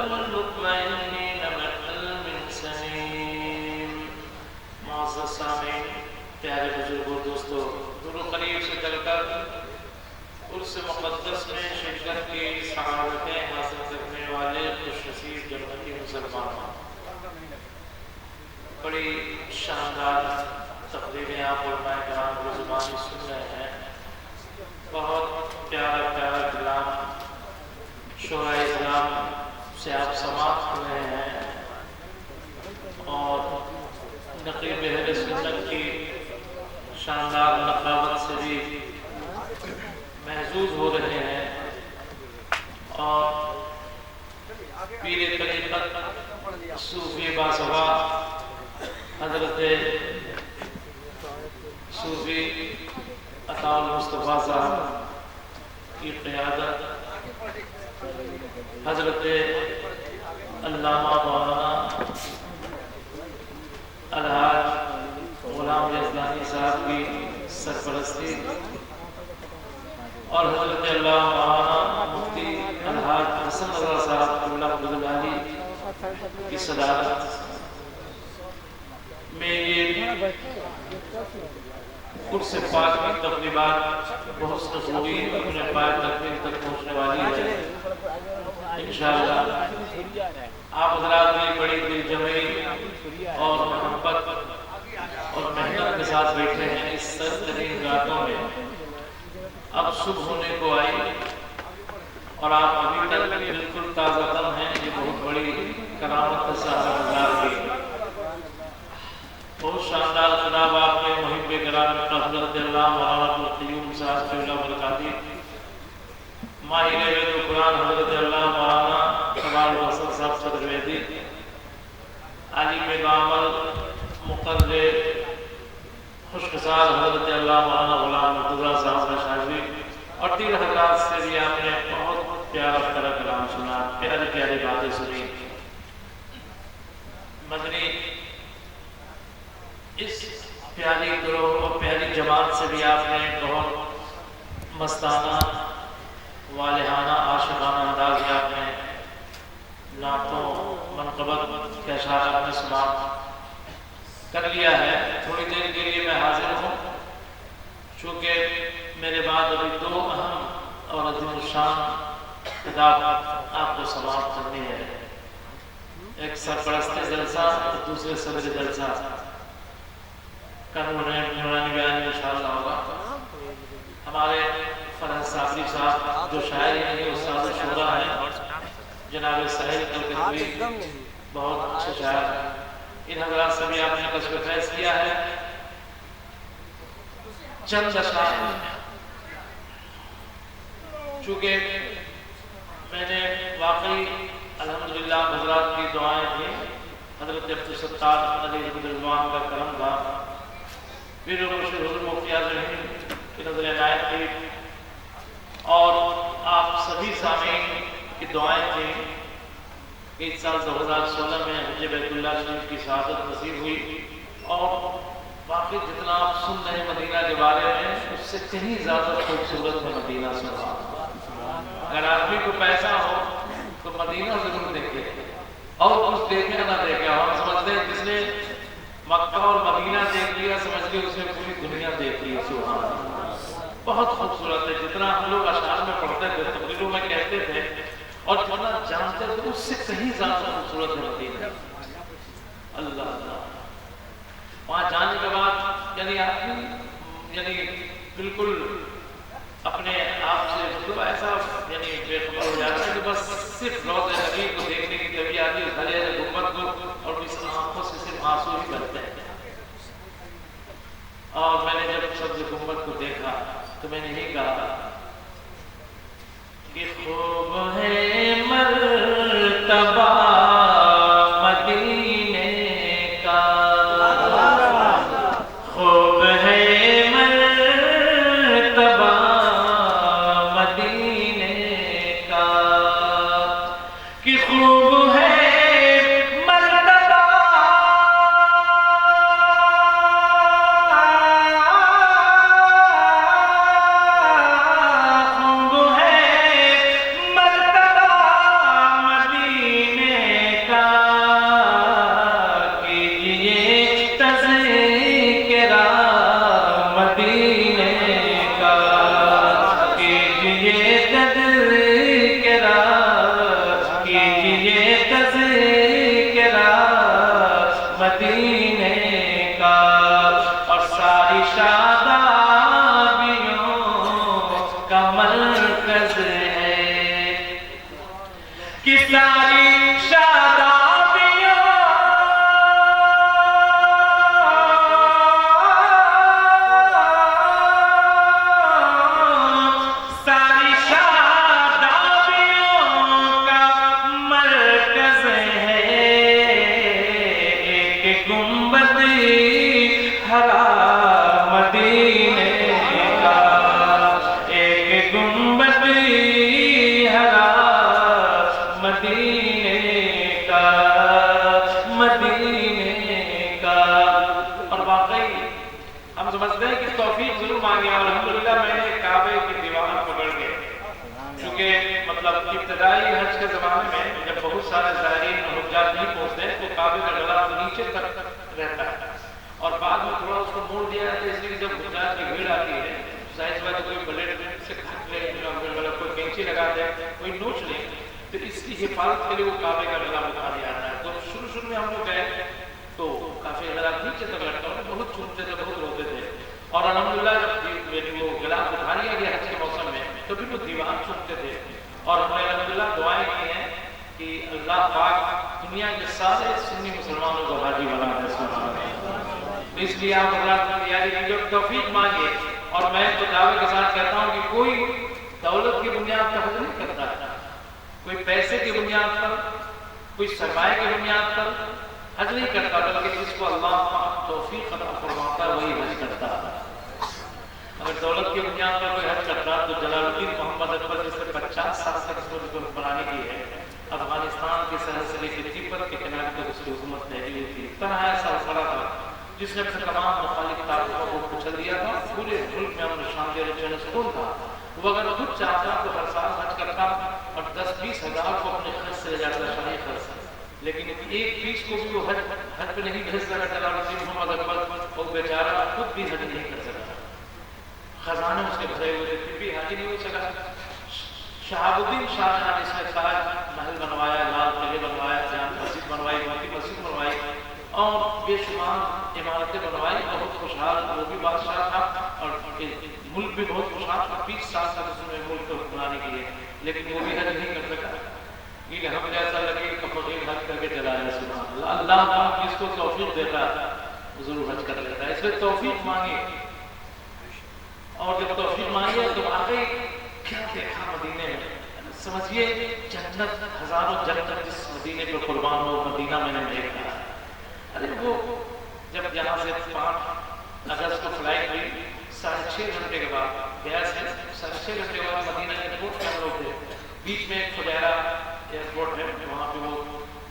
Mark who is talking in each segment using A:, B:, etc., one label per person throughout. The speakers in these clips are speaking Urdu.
A: والمطمئنین بقلب سلیم۔ معزز سامعین، پیارے بزرگوں، دوستو، دور و قریب سے چل کر عرس مقدس میں شرکت کی سعادتیں حاصل کرنے والے خوش نصیب جنتی مسلمان، بڑی شاندار تقریریں آپ علماء کرام کی زبانی سن رہے ہیں۔ بہت پیارا پیارا کلام شعراء اکرام سے آپ سماعت کر رہے ہیں اور نقیب اہل سنت کی شاندار نقاوت سے بھی محظوظ ہو رہے ہیں، اور پیر طریقت صوفی باسوا حضرت صوفی عطا المصطفیٰ صاحب کی قیادت، حضرت علامہ مولانا الحاج غلام یزدانی صاحب کی سرپرستی اور حضرت علامہ مولانا مفتی الحاج حسن رضا صاحب اللہ عبدالعالی کی صدارت میں یہ قرص پاک کی تقریبات بہت نصوبی اپنے پائے تکمیل تک پہنچنے والی ہے انشاءاللہ۔ آپ حضرات نے بڑی دل جمعی اور محبت اور محنت کے ساتھ بیٹھے ہیں اس سرترین راتوں میں۔ اب صبح ہونے کو آئی اور آپ ابھی تک بالکل تازہ دم ہیں، یہ بہت بڑی کرامت صاحب حضرات کی۔ بہت شاندار خطاب آپ نے محب کرام حضرت اللہ مولانا عبدالقیوم صاحب سے اللہ برکاتی، ماہر وید قرآن حضرت اللہ مولانا کمال حسن صاحب صدر ویدی، عالم بعمل مقرر خوشخصال حضرت اللہ مولانا غلام مرتضیٰ صاحب شاذلی، اور تین حضرات سے بھی آپ نے بہت پیارا پیارا کلام سنا، پیاری پیاری باتیں سنی۔ مدنی اس پیاری گروہ اور پیاری جماعت سے بھی آپ نے بہت مستانہ والہانہ عاشقانہ انداز میں آپ نے نعتوں منقبت کے اشعار آپ نے سماعت کر لیا ہے۔ تھوڑی دیر کے لیے میں حاضر ہوں، چونکہ میرے بعد ابھی دو اہم اور عظیم الشان خطاب آپ کو سماعت کرنی ہے، ایک سرپرستی جلسہ اور دوسرے صدر جلسہ کا نورانی بیان انشاءاللہ ہوگا۔ ہمارے فرحت صابری صاحب جو شاعر ہیں، استاد شورا ہیں، جناب سہیل کلکتوی بہت اچھے شاعر ہیں، ان حضرات سے بھی آپ نے کسب فیض کیا ہے۔ چند اشعار چونکہ میں نے واقعی الحمدللہ حضرات کی دعائیں تھیں، حضرت عبدالستار علی رضوان کا کرم تھا، پھر مرشد حضور مفتی اعظم کی نظر عنایت تھی، اور آپ سبھی سامعین کی دعائیں تھیں کہ اس سال 2016 میں حج بیت اللہ شریف کی سعادت نصیب ہوئی، اور باقی جتنا آپ سن رہے ہیں مدینہ کے بارے میں، اس سے کہیں زیادہ خوبصورت ہے مدینہ سنا۔ اگر آدمی کو پیسہ ہو تو مدینہ ضرور دیکھے، اور کچھ دیکھے نہ دیکھے، ہم سمجھتے ہیں جس نے مکہ اور مدینہ دیکھ لیا سمجھ لیا اس نے پوری دنیا دیکھ لی۔ سبحان اللہ، بہت خوبصورت ہے، جتنا ہم لوگ اشعار میں پڑھتے تھے، تقریروں میں کہتے تھے، اور جتنا جانتے تھے، اس سے کہیں زیادہ خوبصورت ہے مدینہ۔ اللہ اللہ، وہاں جانے کے بعد یعنی آدمی بالکل اپنے آپ سے مطلب ایسا بے خبر ہو جاتا ہے کہ بس صرف روضہ نبی کو دیکھنے کی طبیعت آتی ہے، خلیل گنبد کو، اور اس آنکھوں سے صرف آنسو ہی بہتے ہیں۔ اور میں نے جب سبز گنبد کو دیکھا تو میں نے یہی کہا کہ خوب ہے مرتبہ مدینے کا، خوب ہے مرتبہ مدینے کا، کہ خوب ہے مرتبہ خوب ہے مرتبہ مدینے کہ ساری شادابیوں ساری شادابیوں کا مرکز ہے ایک گنبد ہرا مدینے کا، ایک گنبد ہرا مدینے کا، مدینے کا۔ اور واقعی ہم سمجھتے ہیں کہ توفیق ضرور مانگے، اور الحمدللہ میں نے کعبے کی دیوار پکڑ کے، کیونکہ مطلب ابتدائی حج کے زمانے میں جب بہت سارے زائرین اور حجاج نہیں پہنچتے تو کعبے کا گلا نیچے تک رہتا ہے، اور بعد میں تھوڑا اس کو موڑ دیا جاتا ہے، اس لیے جب حجاج کی بھیڑ آتی ہے ظاہر سی بات ہے کوئی بلیڈ سے کاٹ لے، کوئی کینچی لگا دے، کوئی نوچ لے، تو اس کی حفاظت کے لیے وہ کعبے کا گلا اٹھا دیا جاتا ہے۔ تو شروع میں ہم لوگ گئے تو کافی گلا نیچے تک لٹکا ہوتا، بہت چومتے تھے، بہت روتے تھے، اور الحمدللہ جب وہ گلا اٹھا لیا گیا حج کے موسم میں تو بھی وہ دیوار چومتے تھے، اور ہم نے الحمدللہ دعائیں کی ہیں کہ اللہ پاک دنیا کے سارے سنی مسلمانوں کو حاجی بنا دے۔ اس لیے آپ حضرات کی تیاری کی، جو توفیق مانگے، اور میں تو دعوے کے ساتھ کہتا ہوں کہ کوئی دولت کی بنیاد پر حج نہیں کرتا، کوئی پیسے کی بنیاد پر، کوئی سرمایہ کی بنیاد پر حج نہیں کرتا، بلکہ جس کو اللہ پاک توفیق عطا فرماتا ہے وہی حج کرتا ہے۔ اگر دولت کی بنیاد پر کوئی حج کرتا تو جلال الدین محمد اکبر جس نے 50 سال تک اس کو حکمرانی کی ہے، افغانستان کی سرحد سے لے کے تبت کے کنارے تک اس کی حکومت پھیلی ہوئی تھی، طرح ایسا پڑا تھا جس نے اپنے تمام مخالف طاقتوں کو کچل دیا تھا، پورے ملک میں امن و شانتی اور چین و سکون تھا۔ وہ اگر خود چاہتا تو ہر سال حج کرتا اور 10-20 ہزار کو اپنے خرچ سے لے جاتا، شاہی خرچ، لیکن ایک پیس کو بھی وہ حج پہ نہیں بھیج سکا جلال الدین محمد اکبر، وہ بیچارہ خود بھی حج نہیں کر سکا، خزانے اس کے بھرے ہوئے تھے پھر بھی حج نہیں ہو سکا۔ شہاب الدین شاہ جہاں اس نے تاج محل بنوایا، لال قلعے بنوایا، جامع مسجد بنوائی، موتی مسجد بنوائی، اور بے شمار عمارتیں بنوائی، بہت خوشحال وہ بھی بادشاہ تھا، اور ملک بھی بہت خوشحال تھا، 20 سال تک اس نے ملک کو حکمرانی کی ہے، لیکن وہ بھی حج نہیں کر سکا۔ یہ ہمیں ایسا لگے کہ فقیر حج کر کے چلا ہے، سبحان اللہ، اللہ پاک جس کو توفیق دیتا ہے وہ ضرور حج کر لیتا ہے۔ اس لیے توفیق مانگے، اور جب توفیق مانگے تو واقعی کیا دیکھا مدینے میں، سمجھیے جنت، ہزاروں جنت جس مدینے پہ قربان ہو، مدینہ میں نے دیکھا۔ ارے وہ جب یہاں سے 5 اگست کو فلائٹ ہوئی، 6.5 گھنٹے کے بعد گیا سے 6.5 گھنٹے کے بعد مدینہ ایئرپورٹ میں ہم لوگ تھے، بیچ میں ایک فجیرہ ایئرپورٹ ہے، وہاں پہ وہ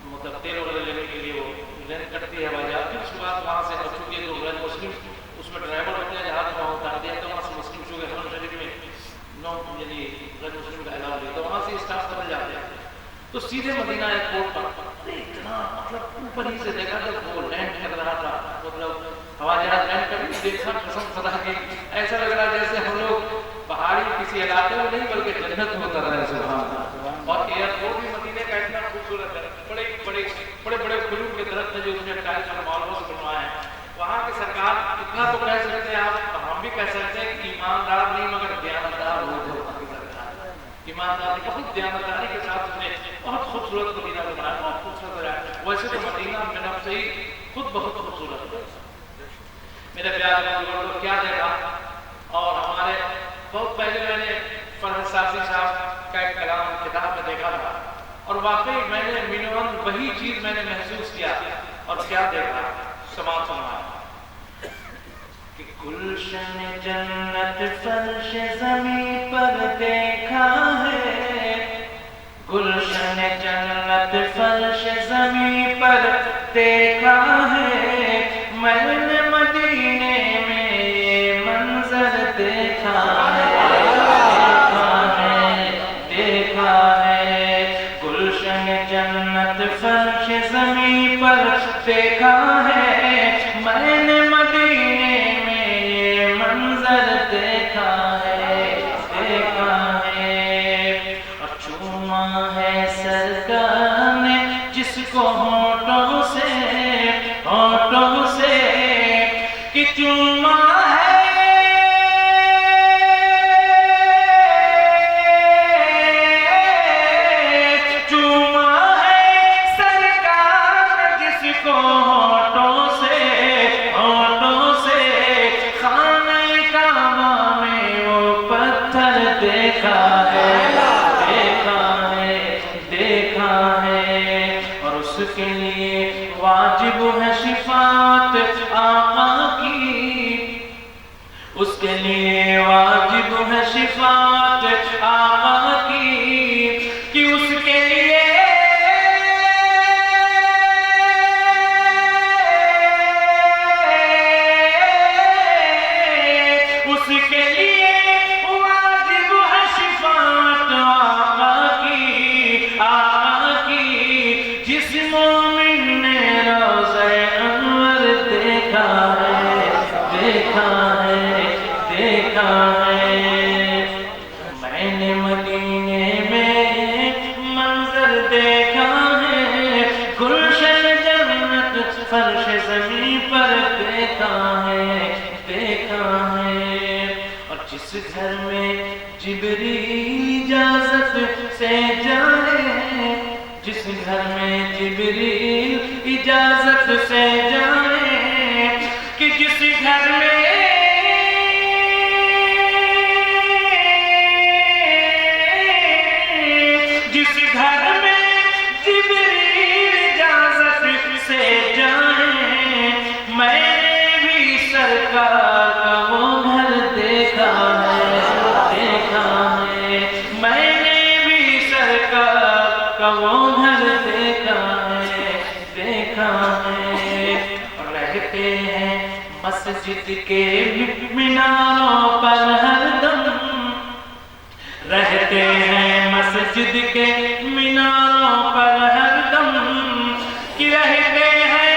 A: مطلب تیل وغیرہ لینے کے لیے وہ لین کرتی ہے ہوائی جہاز، پھر اس کے بعد وہاں سے چونکہ جو غیر مسلم اس میں ڈرائیور ہوتے ہیں، جہاز وہاں اتار دیا تو وہاں سے مسلم چونکہ حرم شریف میں یعنی غیر مسلم کا اعلان نہیں، تو وہاں سے اسٹاف بدل جاتے ہیں، تو سیدھے مدینہ ایئرپورٹ پر اتنا مطلب اوپر ہی سے دیکھا جب وہ لینڈ کر رہا تھا، مطلب ہوائی جہاز لینڈ کر دیکھا، قسم خدا کی ایسا لگ رہا جیسے ہم لوگ پہاڑی کسی علاقے میں نہیں بلکہ جنت میں اتر رہے ہیں، سبحان اللہ۔ اور ایئرپورٹ بھی مدینے کا اتنا خوبصورت ہے، بڑے بڑے کھجور کے درخت ہیں جو اس نے ٹائلس اور ماربل سے بنوائے ہیں۔ وہاں کے سرکار اتنا تو کہہ سکتے ہیں آپ، ہم بھی کہہ سکتے ہیں کہ ایماندار نہیں مگر دیانتدار ہو جو وہاں کی سرکار، ایمانداری بہت دیانتداری کے ساتھ اس نے بہت خوبصورت مدینہ بنایا، بہت خوبصورت ہے۔ ویسے تو مدینہ میں نفس ہی خود بہت خوبصورت ہے۔ میرے پیارے بزرگوں کو کیا دیکھا، اور ہمارے بہت پہلے میں نے فرحت صافی صاحب کا ایک کلام کتاب میں دیکھا تھا، اور واقعی میں نے مینوان وہی چیز میں نے محسوس کیا، اور کیا دیکھا سماعت سماعت کہ گلشن جنت فرش زمین پر دیکھا ہے، گلشن جنت فرش زمین پر دیکھا ہے، میں نے مدینے میں یہ منظر دیکھا ہے، دیکھا ہے، گلشن جنت فرش زمین پر دیکھا ہے، میں نے مدینے میں یہ منظر دیکھا ہے، دیکھا ہے، اور چوما ہے سرکار نے جس کو ہونٹوں سے کہ چوما ہے، چوما دیکھا ہے، اور اس کے لیے واجب ہے شفاعت آقا کی، اس کے لیے واجب ہے شفاعت آقا کی، کہ اس کے لیے فرش زمین پر دیکھا ہے، اور جس گھر میں جبریل اجازت سے جائے، جس گھر میں جبریل اجازت سے جائے، کہ جس گھر میں مسجد کے میناروں پر ہر دم رہتے ہیں، مسجد کے میناروں پر ہر دم کہ رہتے ہیں،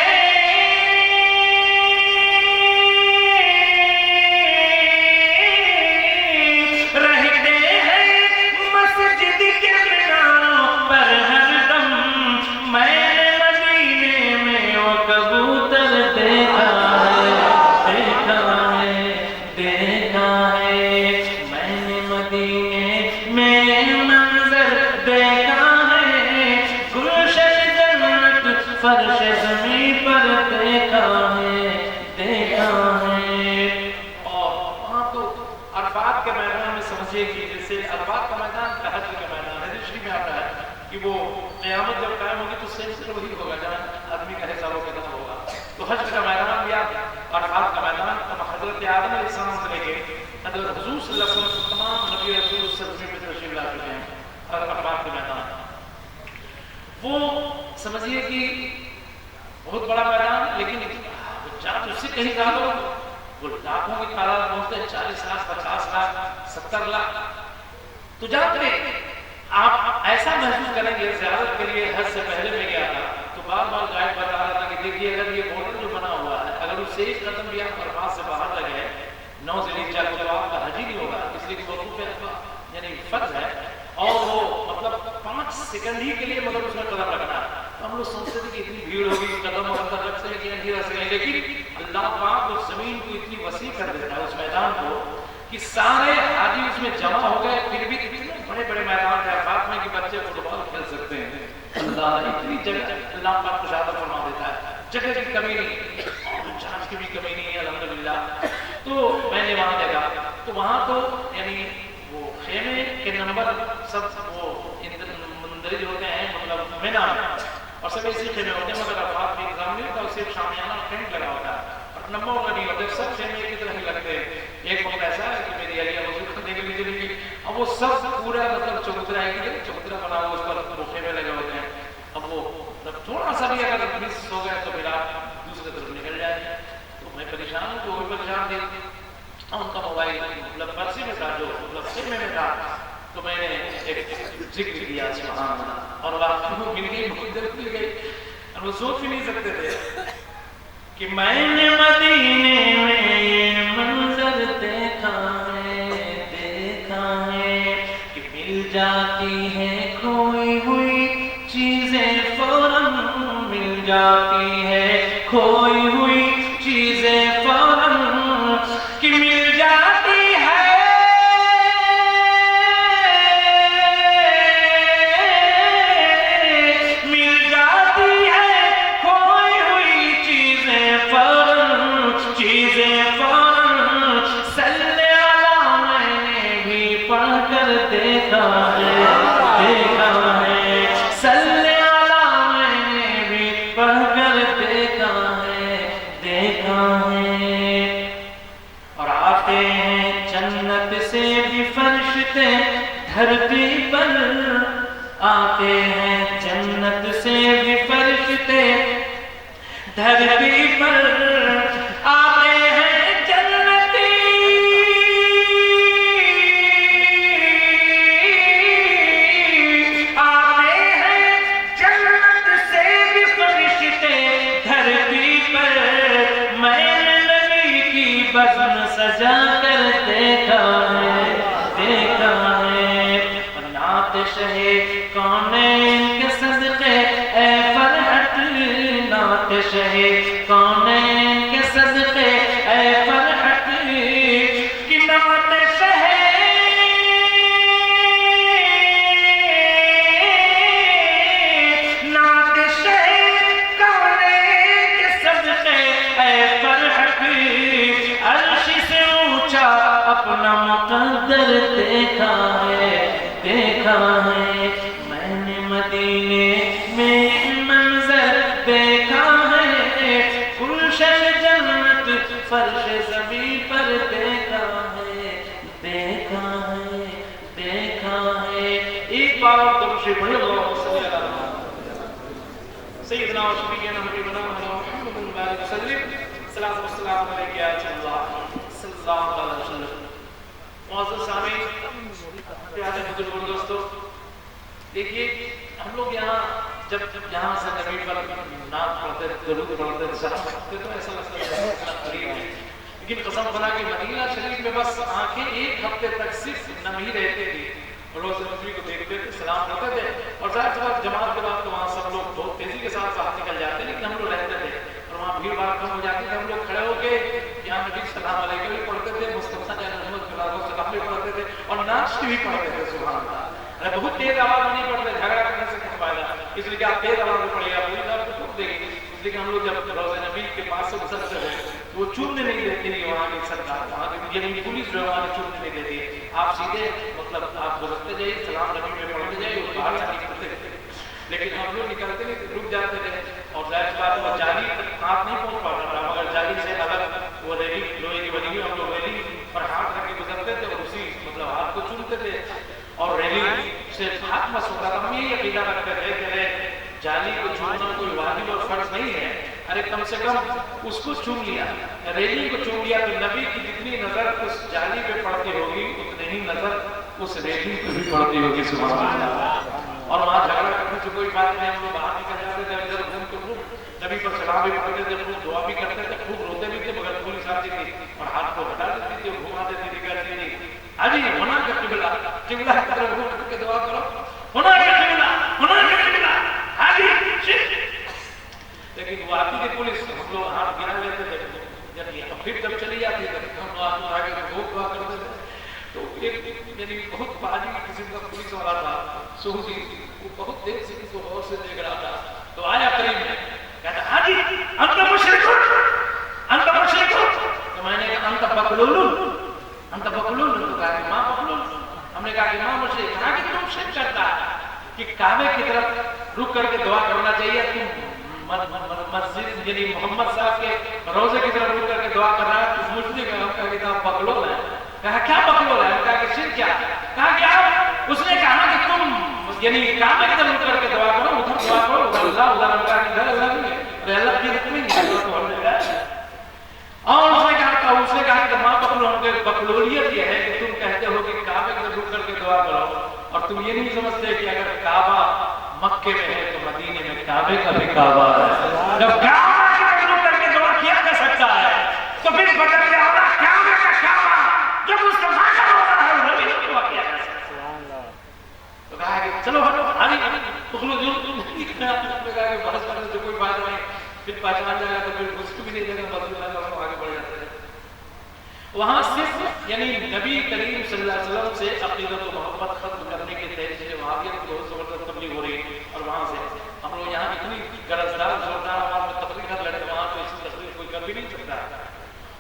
A: رہتے ہیں مسجد کے میناروں پر ہر دم۔ میں نے مدینے میں وہ کبوتر دیکھا فرش زمین پر دیکھا ہے، اور وہاں تو عرفات کے میدان میں سمجھے کہ جیسے عرفات کا میدان حج کا میدان ہے، حدیث میں آتا ہے کہ وہ قیامت جب قائم ہوگی تو سینٹر وہی ہوگا جہاں آدمی کا حساب و کتاب ہوگا۔ تو حج کا میدان بھی عرفات کا میدان، حضرت آدم علیہ السلام سے لے کے حضرت حضور صلی اللہ علیہ وسلم تمام نبی رسول اس سلسلے میں تشریف لا چکے ہیں، اور عرفات کے میدان وہ سمجھیے کہ بہت بڑا میدان، لیکن جہاں اس سے کہیں کہا لو وہ لاکھوں کی تعداد پہنچتے ہیں، 40 لاکھ 50 لاکھ 70 لاکھ۔ تو جہاں پہ آپ ایسا محسوس کریں گے، زیارت کے لیے حج سے پہلے میں گیا تھا تو بار بار گائیڈ بتا رہا تھا کہ دیکھیے اگر یہ بارڈر جو بنا ہوا ہے، اگر اس سے ایک قدم بھی آپ عرفات سے باہر لگے 9 ذی الحجہ کو، تو آپ کا حج ہی نہیں ہوگا، اس لیے کہ وقوف یعنی فرض ہے، اور وہ مطلب 5 سیکنڈ ہی کے لیے مطلب اس میں قدم رکھنا ہے۔ ہم لوگ سوچتے تھے کہ اتنی بھیڑ ہوگی، قدم اندر رکھ سکیں کہ نہیں رکھ سکیں، لیکن اللہ پاک اس زمین کو اتنی وسیع کر دیتا ہے، اس میدان کو، کہ سارے حاجی اس میں جمع ہو گئے، پھر بھی اتنے بڑے بڑے میدان تھے عرفات میں کہ بچے فٹ بال کھیل سکتے ہیں۔ اللہ اتنی جگہ اللہ پاک کشادہ فرما دیتا ہے، جگہ کی کمی نہیں، چارج کی بھی کمی نہیں ہے الحمدللہ۔ تو میں نے وہاں دیکھا تو وہاں تو یعنی وہ خیمے کے نمبر سب وہ مندرج ہوتے ہیں، مطلب مینا میں، اور سب اسی خیمے ہوتے ہیں، مگر عرفات میں انتظام نہیں ہوتا، صرف شامیانہ ٹینٹ لگا ہوتا ہے، اور نمبر کا نہیں ہوتے، سب خیمے کی طرح ہی لگتے ہیں۔ ایک وقت ایسا ہے کہ میری علیہ وزیر خدے کے لیے لیکن اب وہ سب پورا مطلب چبوترا ہے کہ چبوترا بنا ہوا اس پر وہ خیمے لگے ہوتے ہیں، اب وہ تھوڑا سا بھی اگر مس ہو گیا تو پھر آپ دوسرے طرف نکل جائیں۔ تو میں پریشان ہوں، تو وہ پریشان تھے، ان کا موبائل مطلب پرسی میں تھا، جو مطلب خیمے میں تھا، تو میں نے ایک ذکر کیا سبحان اللہ، اور واقعی وہ مل گئی، بہت دیر مل گئی، اور وہ سوچ بھی نہیں سکتے تھے کہ میں نے مدینے میں یہ منظر دیکھا ہے کہ مل جاتی ہے کھوئی ہوئی چیزیں فوراً، مل جاتی ہے کھوئی ہوئی چیزیں فوراً، کہ مل جاتی ہے دیکھا ہے، آتے ہیں جنت سے بھی فرشتے دھرتی پر آتے ہیں جنتی آتے ہیں جنت سے بھی فرشتے دھرتی پر میں نے نبی کی بزم سجا کر دیکھا ہے نعت شہ کونین کے صدقے اے فرحت نعت شہ کونین کے صدقے اے فرحت کی نعت شہ نعت شہ کونین کے صدقے اے فرحت عرش سے اونچا اپنا مقدر دیکھا ہے میں نے مدینے میں منظر دیکھا ہے گلشن جنت فرش زمین پر دیکھا ہے ایک بار درود شریف پڑھیے اللہم صلی علی محمد سیدنا و شفیعنا حبیبنا محمد مبارک وسلم صلاۃ و سلام علیک یا رسول اللہ صلی اللہ علیہ وسلم معزز سامعین پیارے بزرگوں دوستو دیکھیے ہم لوگ یہاں جب یہاں سے نبی پر نعت پڑھتے درود پڑھتے سلام پڑھتے تو ایسا لگتا ہے قریب ہے لیکن قسم خدا کہ مدینہ شریف میں بس آنکھیں ایک ہفتے تک صرف نم ہی رہتے تھے روز نبی کو دیکھتے تھے سلام پڑھتے تھے اور ظاہر سی بات جماعت کے بعد تو وہاں سب لوگ بہت تیزی کے ساتھ باہر نکل جاتے لیکن ہم لوگ رہتے تھے اور وہاں بھیڑ بھاڑ کم ہو جاتی تھی ہم لوگ کھڑے ہو کے یہاں نبی السلام علیکم بھی پڑھتے تھے مصطفیٰ سلام بھی پڑھتے تھے اور نعت بھی پڑھتے تھے سبحان اللہ ارے بہت تیز آواز میں نہیں پڑھتے جھگڑا کرنے سے کیا فائدہ اس لیے کہ آپ تیز آواز میں پڑھیے گا پوری طرح کو ٹوٹ دے گی اس لیے کہ ہم لوگ جب روز نبی کے پاس سے گزرتے ہیں وہ چومنے نہیں دیتی نہیں وہاں کی سرکار وہاں کی یعنی پولیس جو ہے وہاں چومنے نہیں دیتی آپ سیدھے مطلب آپ گزرتے جائیے سلام نبی میں پڑھتے جائیے اور باہر سے نکلتے تھے لیکن ہم لوگ نکلتے نہیں رک جاتے تھے اور ظاہر بات وہ جالی تک ہاتھ نہیں پہنچ پاتا تھا مگر جالی سے الگ وہ ریلی لوہے کی بنی ہوئی ہم لوگ ریلی پر ہاتھ رکھ کے گزرتے تھے اور اسی مطلب ہاتھ کو چومتے تھے اور ریلی سے ہاتھ مس ہوتا تھا ہم یہی عقیدہ رکھتے تھے کہ جالی کو چومنا کوئی واجب اور فرض نہیں ہے ارے کم سے کم اس کو چوم لیا ریلی کو چوم لیا تو نبی کی جتنی نظر اس جالی پہ پڑتی ہوگی اتنی ہی نظر اس ریلی پہ بھی پڑتی ہوگی سبحان اللہ اور وہاں جھگڑا کرنے سے کوئی بات نہیں ہم لوگ باہر نکل جاتے تھے ادھر گھوم کے خوب نبی پر سلام بھی پڑھتے تھے خوب دعا بھی کرتے تھے خوب روتے بھی تھے مگر پولیس آتی تھی اور ہاتھ کو ہٹا دیتی تھی اور گھما دیتی تھی کہتی نہیں حاجی ہونا کا قبلہ قبلہ کی طرف گھوم کے دعا کرو ہونا کا قبلہ حاجی لیکن وہ آتی تھی پولیس ہم لوگ ہاتھ گرا لیتے تھے جب پھر جب چلی جاتی تھی ہم لوگ ہاتھ اٹھا کے بہت دعا کرتے تھے تو ایک یعنی بہت باجی قسم کا پولیس والا تھا سعودی وہ بہت دیر سے اس کو غور سے دیکھ رہا تھا تو آیا قریب میں کہتا حاجی انت مشرک تو میں نے کہا انت بقلول تو کہا کہ ماں بقلول ہم نے کہا کہ ماں مشرک کہا کہ تم شرک کرتا ہے کہ کعبے کی طرف رک کر کے دعا کرنا چاہیے تم مسجد یعنی محمد صاحب کے روزے کی طرف رک کر کے دعا کر رہا ہے تو مجھے کہا بقلول ہے کہا کیا بقلول ہے کہا کہ شرک کیا کہا کہ آپ اس نے کہا کہ تم یعنی کعبے کی طرف رک کر کے دعا کرو ادھر دعا کرو ادھر اللہ نے کہا کہ ادھر اللہ نہیں ہے اللہ کی حکم نہیں ہے اور اس نے کہا کہ ماں بقلولیت یہ ہے کہ تم کہتے ہو کہ کعبے کی طرف رک کر کے دعا کرو اور تم یہ نہیں سمجھتے کہ اگر کعبہ مکے میں ہے تو مدینے میں کعبے کا بھی کعبہ ہے جب کعبہ کی طرف رک کر کے دعا کیا جا سکتا ہے تو پھر بدل کے ہوگا کعبے کا کعبہ جو مصطفیٰ کا ہوتا ہے وہ بھی دعا کیا جا سکتا ہے تو کہا کہ چلو ہری بخلو جو تم کہا کہ بحث کرنے سے کوئی فائدہ نہیں پھر پہچان جائے گا تو پھر اس کو بھی نہیں دے گا مسجد اللہ آگے بڑھ جاتے ہیں وہاں صرف یعنی نبی کریم صلی اللہ علیہ وسلم سے عقیدت و محبت ختم کرنے کے تحت سے وہابیت کی بہت زبردست تبلیغ ہو رہی ہے اور وہاں سے ہم لوگ یہاں اتنی غرضدار زوردار آواز میں تقریر کر لیتے وہاں تو اس تقریر کوئی کر بھی نہیں سکتا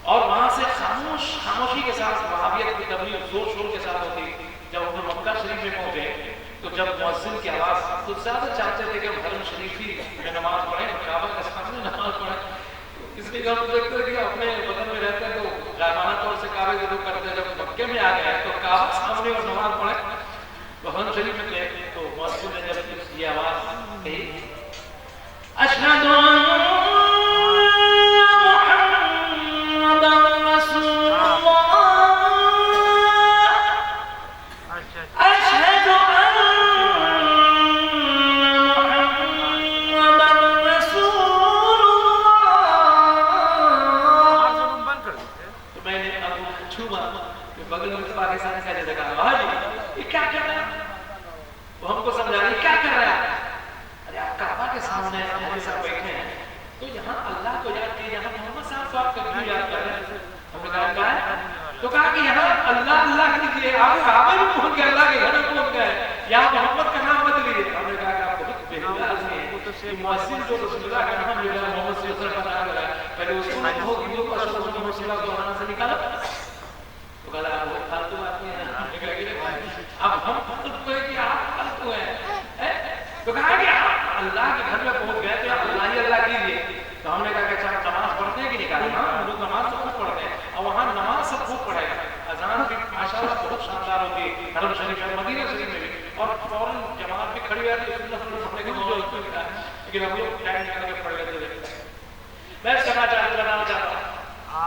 A: اور وہاں سے خاموشی کے ساتھ وہابیت کی تبلیغ زور شور کے ساتھ ہوتی جب ہم لوگ مکہ شریف میں پہنچے تو جب مؤذن کی آواز تو زیادہ چاہتے تھے کہ ہم حرم شریفی میں نماز پڑھیں کعبہ کے سامنے نماز پڑھیں اس لیے ہم دیکھتے ہیں کہ اپنے وطن میں رہتے ہیں تو غائبانہ طور سے کعبے کی رخ کرتے ہیں جب مکے میں آ گئے تو کعبہ سامنے اور نماز پڑھیں تو حرم شریف میں تھے تو مؤذن نے جب کے سامنے حاجی صاحب بیٹھے ہیں تو یہاں اللہ کو یاد کیجیے، یہاں محمد صاحب کو کیوں یاد کر رہے ہیں؟ ہم نے کہا ہے تو کہا کہ یہاں اللہ اللہ کیجیے، آپ کعبے میں پہنچ گئے، اللہ کے گھر میں پہنچ گئے، یہاں محمد کا نام مت لیجیے۔ ہم نے کہا کہ آپ بہت بہتر آدمی ہیں، مؤثر جو رسول اللہ کا نام لے رہا ہے محمد صلی اللہ علیہ وسلم کا نام لے رہا ہے، پہلے اس کو ہو کہ وہ رسول اللہ صلی اللہ علیہ وسلم سے نکالا تو کہا آپ بہت فالتو آدمی ہیں۔ ہم نے کہا کہ اب ہم فالتو ہیں کہ آپ فالتو ہیں؟ تو کہا کہ آپ اللہ کے گھر میں پہنچ گئے تو اللہ ہی اللہ کیجیے۔ تو ہم نے کہا کہ اچھا نماز پڑھتے ہیں کہ نہیں؟ کہا ہاں ہم لوگ نماز تو خوب پڑھتے ہیں، اور وہاں نماز سب خوب پڑھے گا، اذان بھی ماشاءاللہ بہت شاندار ہوتی ہے حرم شریف میں، مدینہ شریف میں بھی، اور فوراً جماعت بھی کھڑی ہوئی ہے پڑھنے کے موضوع ہے، لیکن ہم لوگ ٹائم نکال کے پڑھ لیتے تھے۔ میں کرنا چاہتا ہوں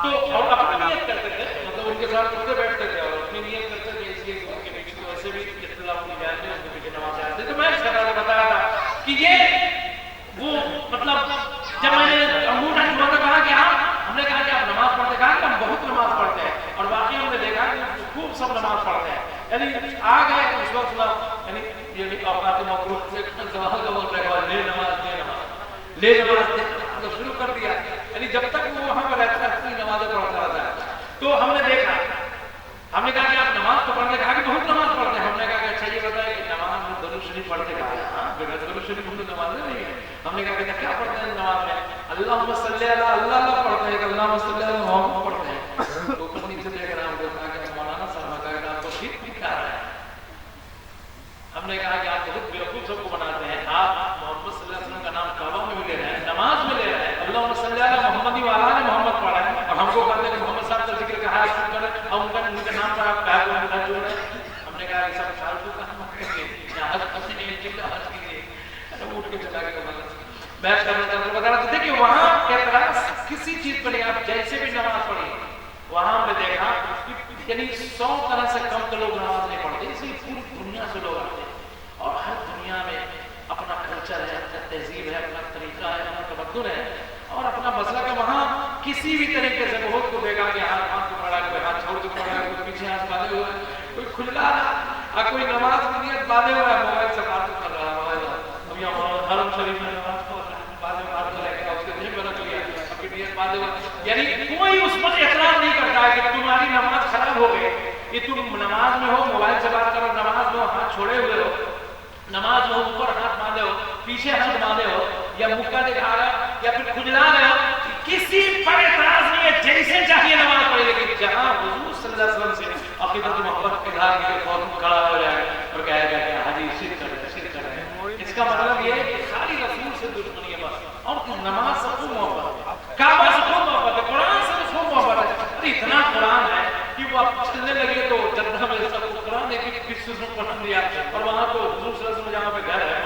A: تو اور اپنی نیت کرتے تھے، مطلب ان کے ساتھ اٹھتے بیٹھتے تھے اور اپنی نیت کرتے تھے، اس لیے ان کے پیچھے تو ایسے بھی اطلاع کی جاتی ہے، ان کے پیچھے نماز آتے تو میں بتا رہا تھا کہ یہ وہ مطلب جب میں نے انگوٹھا چھوا تو کہا کہ ہم نے کہا کہ آپ نماز پڑھتے، کہا کہ ہم بہت نماز پڑھتے ہیں، اور باقی ہم نے دیکھا کہ خوب سب نماز پڑھتے ہیں، یعنی آ گئے اس وقت یعنی یہ اوقات مکروہ سے سوال کا بول رہے ہیں، لے نماز تو شروع کر دیا، یعنی جب تک وہ وہاں پر رہتا ہے اپنی نمازیں پڑھتا رہتا ہے۔ تو ہم نے دیکھا، ہم نے کہا کہ آپ نماز تو پڑھتے، کہا کہ بہت نماز پڑھتے ہیں۔ ہم نے کہا کہ اچھا یہ بتائیں کہ نماز میں درود شریف پڑھتے، کہا ہاں بغیر درود شریف ہم تو نماز نہیں ہے۔ ہم نے کہا کہ کیا پڑھتے ہیں نماز میں؟ اللہم صلی علی اللہ پڑھتے ہیں، اللہم صلی علی محمد پڑھتے ہیں۔ تو کچھ نیچے دیکھ رہا ہم کو کہا کہ مولانا صاحب کا آپ کو ٹھیک ٹھیک کہا رہا ہے۔ ہم نے کہا کہ آپ بہت بیوقوف سب کو بناتے ہیں، آپ محمد صلی اللہ علیہ وسلم کا نام کعبہ میں بھی لے رہے ہیں، نماز میں لے رہے ہیں، اللہم صلی علی محمد والا نے محمد پڑھا ہے، اور ہم کو کہتے ہیں کہ محمد صاحب کا ذکر کہا ہے کریں، اور ان کے نام پر آپ کہا کہ جو ہے۔ ہم نے کہا کہ سب فالتو کا مت کریے، یا حج کسی نے جلد حج کیجیے، اٹھ کے چلا گیا بیٹھ کر بتا رہا تھا کہ وہاں اعتراض کسی چیز پر نہیں، آپ جیسے بھی نماز پڑھی وہاں ہم نے دیکھا یعنی 100 طرح سے کم تو لوگ نماز نہیں پڑھتے، اس لیے پوری دنیا سے لوگ آتے ہیں، اور ہر دنیا میں اپنا کلچر ہے، اپنا تہذیب ہے، اپنا طریقہ ہے، اپنا تمدن ہے، اور اپنا مسئلہ ہے۔ وہاں کسی بھی طریقے سے بہت کو دیکھا کہ ہاتھ کو پڑھا، کوئی ہاتھ چھوڑ کے پڑھا، کوئی پیچھے ہاتھ باندھے ہوا ہے، کوئی کھلا رہا، کوئی نماز کی نیت باندھے ہوا ہے، موبائل سے بات کر رہا ہے، اب یہاں حرم شریف میں نماز پڑھ رہا ہے، بعد میں بات کرے گا اس کے دل میں رکھ لیا اپنی نیت باندھے ہوا، یعنی کوئی اس پر اعتراض نہیں کرتا ہے کہ تمہاری نماز خراب ہو گئی، یہ تم نماز میں ہو موبائل سے بات کرو، نماز میں ہو ہاتھ چھوڑے ہوئے ہو، نماز میں اوپر ہاتھ باندھے ہو، پیچھے ہاتھ باندھے ہو، یا مکہ دکھا رہے ہو، یا پھر کھجلا رہے ہو، کسی پر اعتراض نہیں ہے، جیسے چاہیے نماز پڑھے، لیکن جہاں حضور صلی اللہ علیہ وسلم سے عقیدت محبت کے دھار کے فوراً کھڑا ہو جائے اور کہے گا کہ حاجی شرک کر رہے شرک کر رہے، اس کا مطلب یہ ہے کہ خالی رسول سے دشمنی ہے بس، اور نماز سے خوب محبت ہے، کعبہ سے خوب محبت ہے، قرآن سے خوب محبت ہے، اور اتنا قرآن ہے کہ وہ آپ چلنے لگے تو جدہ میں سب کو قرآن ایک ایک کس سے پڑھا دیا، اور وہاں تو حضور صلی اللہ علیہ وسلم جہاں پہ گھر ہے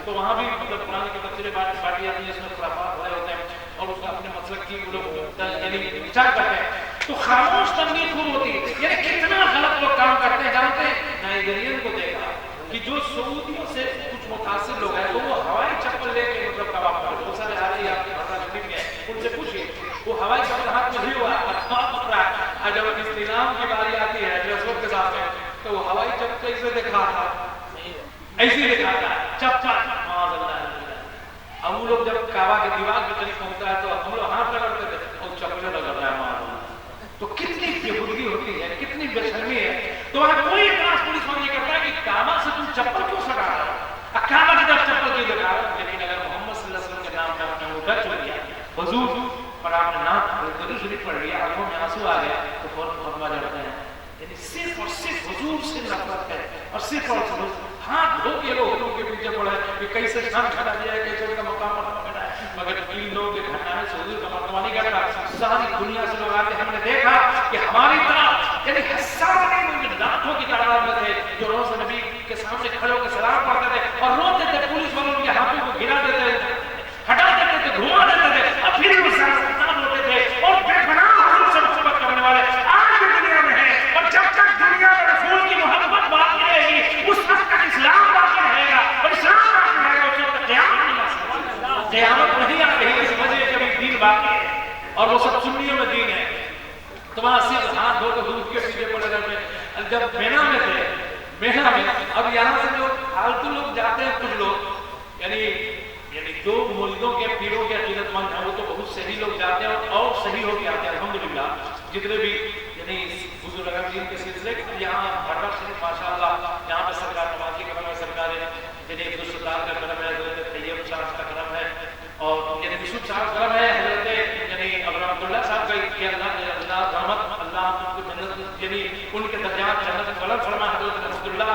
A: تو وہاں بھی مطلب قرآن کی تفسیریں بانٹی جاتی ہیں، اس میں خرافات ہوئے ہوتے ہیں، اور اس کا اپنے مسلک کی وہ لوگ یعنی وچار کرتے ہیں، تو خاموش تبلیغ خوب ہوتی ہے، یعنی کتنا غلط لوگ کام کرتے ہیں، جانتے ہیں نائجیرین کو دیکھا کہ جو سعودیوں سے کچھ متاثر لوگ ہیں تو وہ ہوائی چپل لے کے مطلب کباب کرتے، بہت سارے آ رہی ہے آپ کے بتا شریف میں، ان سے پوچھیے وہ ہوائی چپل ہاتھ میں ہی ہوا ہے، جب استعلام کی باری آتی ہے رسول کے ساتھ میں تو وہ ہوائی چپل کیسے دکھاتا ایسے ہی دکھاتا ہے چپل، معاذ اللہ، اب وہ لوگ جب کعبہ کے دیوار پہ قریب پہنچتا ہے تو ہم لوگ ہاتھ لگاتے تھے اور چپلیں لگا رہا ہے، معاذ اللہ، تو کتنی بےہودگی ہوتی ہے، کتنی بے شرمی ہے، تو وہاں کوئی اعتراض پولیس والے نہیں کرتا کہ کعبہ سے تم چپل کیوں سٹا رہے ہو، کعبہ کی طرف چپل کیوں دکھا رہے ہو، لیکن اگر محمد صلی اللہ علیہ وسلم کے نام پہ آپ نے انگوٹھا چھوڑ دیا، حضور پر آپ نے نام درود شریف پڑھ لیا، آنکھوں میں آنسو آ گیا تو فوراً فتویٰ جڑتے ہیں، یعنی صرف اور صرف حضور سے نفرت ہے، اور صرف اور صرف ہاتھ دھو کے لوگ حضور کے پیچھے پڑے کہ کیسے شان کھڑا دیا ہے، کیسے ان کا مقام مرتبہ ہے، مگر تین لوگوں کے گھٹانے سے حضور کا مرتبہ نہیں کرتا، ساری دنیا سے لوگ آتے، ہم نے دیکھا کہ ہماری طرح یعنی ہزاروں لاکھوں کی تعداد میں تھے جو روز نبی کے سامنے کھڑے ہو کے سلام پڑھتے تھے اور روتے تھے، پولیس والوں کے ہاتھوں کو گرا دیتے تھے، ہٹا دیتے تھے، گھما دیتے تھے، اور پھر وہ سلام ہوتے تھے، اور بے پناہ حضور سے محبت کرنے والے آج بھی دنیا میں ہیں، اور جب تک دنیا میں رسول کی محبت باقی رہے گی اس وقت تک اسلام باقی رہے گا، اور اسلام باقی رہے گا اس وقت تک قیامت نہیں آ سکتی، قیامت نہیں آ رہی اس وجہ سے کہ دین باقی ہے اور وہ سب سنیوں میں دین ہے، تو وہاں صرف ہاتھ دھو کے دودھ کے پیچھے پڑے رہتے ہیں، جب مینا میں تھے، مینا میں اب یہاں سے جو فالتو لوگ جاتے ہیں کچھ لوگ یعنی پیروں کے عقیدت مند ہیں وہ تو بہت صحیح لوگ جاتے ہیں اور صحیح ہو کے آتے ہیں الحمدللہ. جتنے بھی یعنی بزرگ دین کے سلسلے یہاں بھٹا شریف ماشاء اللہ یہاں پہ سرکار نواز کی کرم ہے, سرکار یعنی عبدالستار کا کرم ہے, حضرت طیب صاحب کا کرم ہے, اور یعنی یوسف صاحب کا کرم ہے, حضرت یعنی ابراہیم اللہ صاحب کا کہ اللہ رحمت اللہ ان کو جنت یعنی ان کے درجات جنت بلند فرما, حضرت رحمۃ اللہ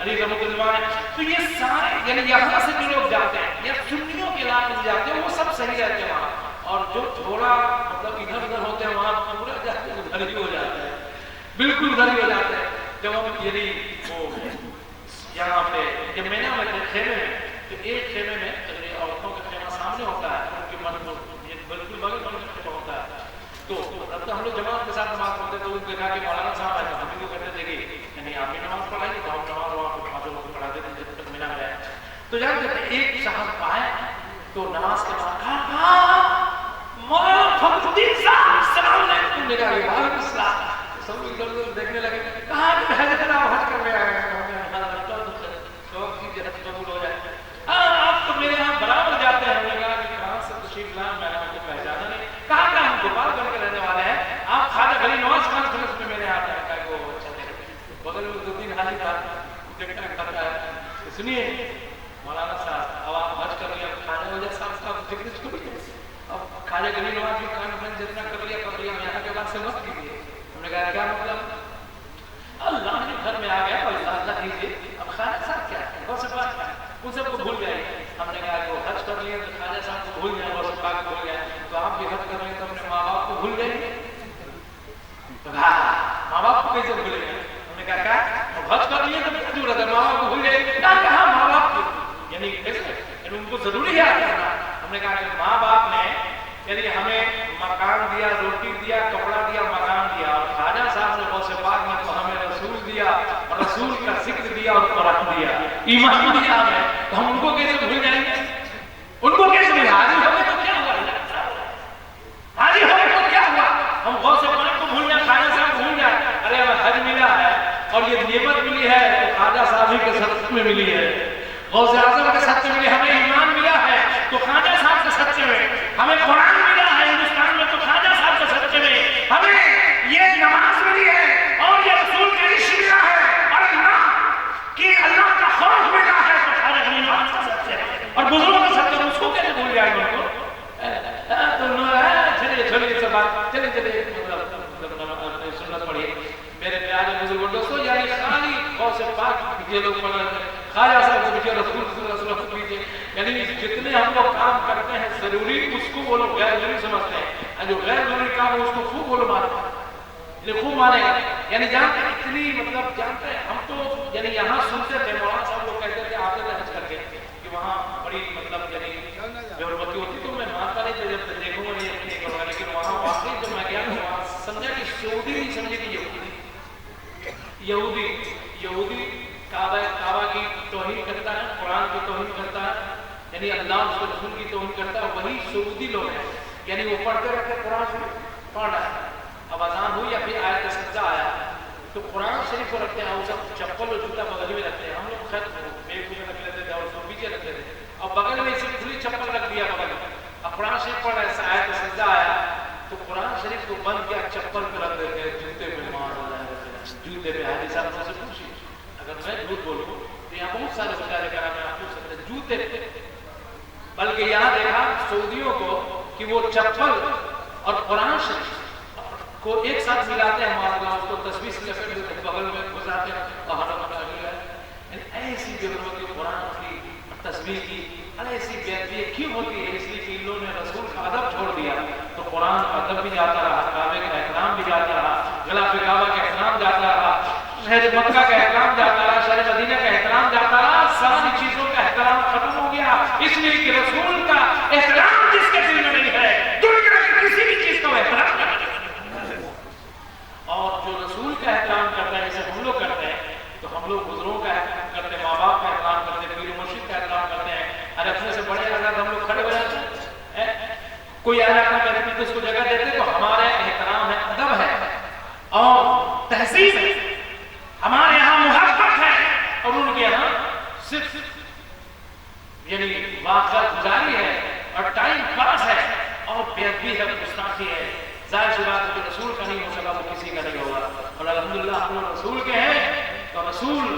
A: علی رحمۃ اللہ ہے. تو یہ سارے یعنی یہاں سے جو لوگ جاتے ہیں یا سنیوں کے علاقے میں جاتے ہیں وہ سب صحیح رہتے ہیں وہاں, اور جو تھوڑا مطلب ادھر ادھر ہوتے ہیں وہاں پورا جاتے ہیں ادھر ہی ہو جاتا ہے, بالکل ادھر ہی ہو جاتا ہے. جب ہم یعنی وہ یہاں پہ جب میں نے خیمے میں تو ایک خیمے میں عورتوں کا خیمہ سامنے ہوتا ہے, ان کے من کو بالکل بغل میں خیمہ ہوتا ہے. تو اب تو ہم لوگ جماعت کے ساتھ نماز پڑھتے تو دیکھا کہ مولانا صاحب آئے تو ہم بھی کو کہتے تھے کہ یعنی آپ بھی نماز پڑھائیے تو ہم نماز وہاں پہ پانچوں لوگ پڑھاتے تھے جب تک ملا گیا. تو جب ایک صاحب آئے تو نماز کے بعد کہا مولانا فخر الدین صاحب السلام علیکم, نے کہا وعلیکم السلام. سب لوگ دیکھنے لگے, کہاں حضرت آپ حج کر رہے ہیں, شوق کی جہت قبول ہو جائے. آپ تو میرے یہاں برابر جاتے ہیں. ہم نے کہا کہ کہاں سے تشریف لائے, میں نے آپ کو پہچانا نہیں. کہا کہ ہم گوپال گڑھ کے رہنے والے ہیں, آپ خواجہ غریب نواز خان خلص میں میرے یہاں آتے ہیں. کہا کہ وہ اچھا دیکھیں بغل میں دو تین حاجی تھا دیکھنا کھاتا ہے. سنیے مولانا صاحب اب آپ حج کر لیا, خواجہ وجہ صاحب ذکر چھوڑ دیں, اب خواجہ غریب نواز بھی کان میں جتنا کر لیا یہاں کے بعد سے مت کیجیے. ہم نے کہا کیا مطلب, اللہ نے گھر میں آ گیا اللہ اللہ کیجیے. اب خواجہ صاحب کیا ہے, غوث پاک کیا ہے, ان سب کو بھول گئے. ہم نے کہا کہ وہ حج کر لیے تو خواجہ صاحب کو بھول گئے, غوث پاک کو بھول گئے, تو آپ بھی حج کر رہے ہیں تو اپنے ماں باپ کو بھول گئے. ماں باپ کو کیسے بھول گئے؟ ہم نے کہا کیا حج کر لیے تو کیا ضرورت ہے, ماں باپ کو بھول گئے. کہا ماں باپ کو یعنی کیسے یعنی ان کو ضروری ہے کرنا. ہم نے کہا کہ ماں باپ نے یعنی ہمیں مکان دیا, روٹی دیا, کپڑا دیا, مکان دیا, اور خواجہ صاحب نے غوث پاک نے تو ہمیں رسول دیا, اور رسول کا ذکر دیا, اور قرآن دیا, ایمان دیا ہمیں, تو ہم ان کو کیسے بھول جائیں گے؟ ان کو کیسے بھول, حاضر ہو گئے تو کیا ہوا, حاضر ہو گئے تو کیا ہوا, ہم غوث پاک کو بھول جائیں, خواجہ صاحب کو بھول جائیں. ارے ہمیں حج ملا ہے اور یہ نعمت ملی ہے تو خواجہ صاحب ہی کے صدقے میں ملی ہے, غوث اعظم کے صدقے میں ملی, ہمیں ایمان ملا ہے تو خواجہ صاحب کے صدقے میں, ہمیں قرآن ملا ہے ہندوستان میں تو خواجہ صاحب کے صدقے میں, ہمیں یہ نماز ملی ہے اور یہ رسول کا عشق ملا ہے, اور اللہ کا خوف ملا ہے تو خواجہ غریب نواز کا صدقے میں, اور بزرگوں کا صدقے میں, اس کو کیسے بھول جائیں گے ان کو. چلیے چھوڑیے سب بات, چلیے سنت پڑھیے میرے پیارے بزرگوں دوستو. یعنی خالی غوث پاک یہ لوگ پڑھ رہے ہیں, خواجہ صاحب کو پیچھے رسول صلی اللہ علیہ وسلم پیچھے, یعنی جتنے ہم لوگ کام کرتے ہیں ضروری اس کو وہ لوگ غیر ضروری سمجھتے ہیں, جو غیر ضروری کام ہے اس کو خوب وہ لوگ مانتے ہیں, خوب مانے گا. یعنی جانتے ہیں اتنی مطلب جانتے ہیں, ہم تو یعنی یہاں سنتے تھے مولانا صاحب لوگ کہتے تھے آتے تھے حج کر کے کہ وہاں بڑی مطلب یعنی بےحرمتی ہوتی, تو میں مانتا نہیں تھا, جب دیکھوں گا یہ نہیں کروں گا, لیکن وہاں واقعی جب میں گیا وہاں سمجھا کہ سعودی نہیں سمجھے کہ یہودی کعبہ کی توہین کرتا ہے, قرآن کی توہین کرتا ہے, یعنی اللہ اس کے رسول کی توہین کرتا ہے, وہی سعودی لوگ ہیں. یعنی وہ پڑھتے رہتے قرآن شریف پڑھ رہا ہے, اب اذان ہوئی یا پھر آیت سجدہ آیا تو قرآن شریف کو رکھتے ہیں, وہ سب چپل اور جوتا بغل میں رکھتے ہیں. ہم لوگ خیر بیگ میں رکھ لیتے تھے اور اس کو پیچھے رکھتے تھے, اور بغل میں اسے کھلی چپل رکھ دیا بغل میں, اب قرآن شریف پڑھ رہے ہیں, آیت سجدہ آیا تو قرآن شریف کو بند کیا, چپل پہ رکھ دیتے, جوتے پہ جوتے پہ. حاجی صاحب سے پوچھیے, اگر میں جھوٹ بولوں تو یہاں بہت سارے بیچارے کرا میں آپ پوچھ سکتے ہیں جوتے پہ, بلکہ یہاں دیکھا سعودیوں کو کہ وہ چپل اور قرآن شریف کو ایک ساتھ ملاتے ہیں, ہمارا اس کو تصویر سے لپیٹ دیتے, بغل میں گزارتے ہیں, ایسی بے حرمتی قرآن کی تصویر کی ایسی بے کیوں ہوتی ہے؟ اس لیے کہ ان لوگوں نے رسول کا ادب چھوڑ دیا, تو قرآن کا ادب بھی جاتا رہا, کعبے کا احترام بھی جاتا رہا, غلاف کعبہ کا احترام جاتا رہا, شہر مکہ کا احترام جاتا رہا, شہر مدینہ کا احترام جاتا رہا, ساری چیزوں کا احترام ختم ہو گیا. اس لیے کہ رسول کا احترام جس کے دل میں نہیں ہے, دنیا کی کسی بھی چیز کا احترام نہیں ہے. اور جو رسول کا احترام کرتا ہے جیسے ہم لوگ کرتے ہیں, تو ہم لوگ بزرگوں کا احترام کرتے ہیں, ماں باپ کا احترام کرتے ہیں, پیر مرشد کا احترام کرتے ہیں. ارے اپنے سے بڑے حضرات ہم لوگ کھڑے ہو جاتے ہیں, کوئی آیا کرتا ہے اس کو جگہ دیتے, تو ہمارا احترام ہے, ادب ہے اور تہذیب ہے. ہمارے یہاں محبت ہے اور ان کے یہاں صرف یعنی واقعہ گزاری ہے, اور ٹائم پاس ہے اور بے ادبی ہے، گستاخی ہے، ظاہر سی بات ہے کہ رسول کا نہیں ہو سکا وہ کسی کا نہیں ہوگا، اور الحمدللہ ہم لوگ رسول کے ہیں، تو رسول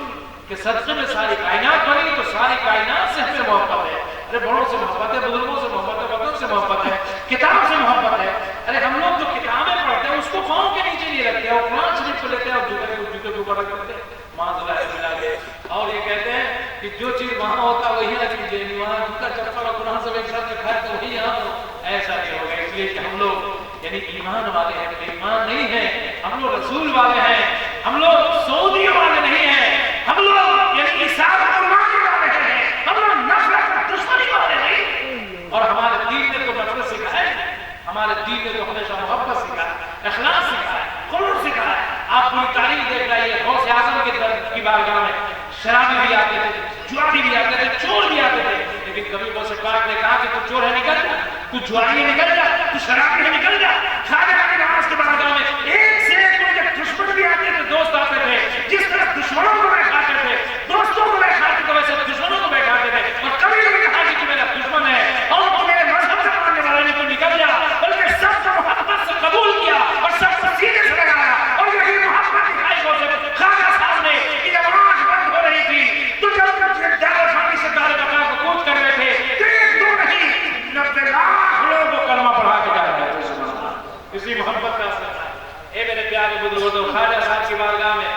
A: کے صدقے میں ساری کائنات بنی، تو ساری کائنات سے ہمیں محبت ہے، ارے بڑوں سے محبت ہے، بزرگوں سے محبت ہے، وطن سے محبت ہے، کتاب سے محبت ہے، ارے ہم لوگ جو کتابیں پڑھتے ہیں اس کو پاؤں کے نیچے نہیں رکھتے، اور قرآن شریف کو لیتے ہیں اور جوتے کے اوپر رکھ دیتے ہیں، معاذ اللہ ملا کے، اور یہ کہتے ہیں کہ جو چیز وہاں ہوتا ہے وہی رکھ لیجیے، وہاں جوتا چپل اور قرآن سے ایک ساتھ رکھا ہے تو وہی یہاں ہو، ایسا نہیں ہوگا، اس لیے کہ ہم لوگ یعنی ایمان والے ہیں، ایمان نہیں ہے، ہم لوگ رسول والے ہیں، ہم لوگ سعودیوں والے نہیں ہیں، ہم لوگ یعنی عیسائی اور ماننے والے ہیں، ہم لوگ نفرت اور دشمنی والے نہیں، اور ہمارے دین نے تو نفرت سکھایا ہے، ہمارے دین نے تو ہمیشہ محبت سکھایا ہے، اخلاص سکھایا ہے، خلوص سکھایا ہے، آپ پوری تاریخ دیکھ رہی ہے، غوث اعظم کی بارگاہ میں شرابی بھی آتے تھے، جواری بھی آتے تھے، چور بھی آتے تھے، لیکن کبھی غوث پاک نے کہا کہ تو چور ہے نکل جا، تو جواری ہے نکل جا، تو شرابی ہے نکل جا، خواجہ کی نماز کے بارگاہ میں ایک سے ایک مجھے دشمن بھی آتے تھے، دوست آتے تھے، جس طرح دشمنوں کو بیٹھاتے تھے، دوستوں کو بیٹھاتے تھے، ویسے دشمنوں کو بیٹھاتے تھے، اور کبھی نہیں کہا کہ میرا دشمن ہے اور تو میرے مذہب سے ماننے والا نہیں تو نکل جا، بلکہ سب کو محبت سے قبول کیا اور سب کو سینے سے لگایا، اور یہی محبت دکھائی خواجہ صاحب نے کہ جب آنکھ بند ہو رہی تھی تو جب دار فانی سے دار بقا کو کوچ کر رہے تھے تو ایک دو نہیں 90 لاکھ لوگ کو کلمہ پڑھا کے جا رہے تھے، اسی محبت کا اثر ہے۔ اے میرے پیارے بزرگوں، تو خواجہ صاحب کی بارگاہ میں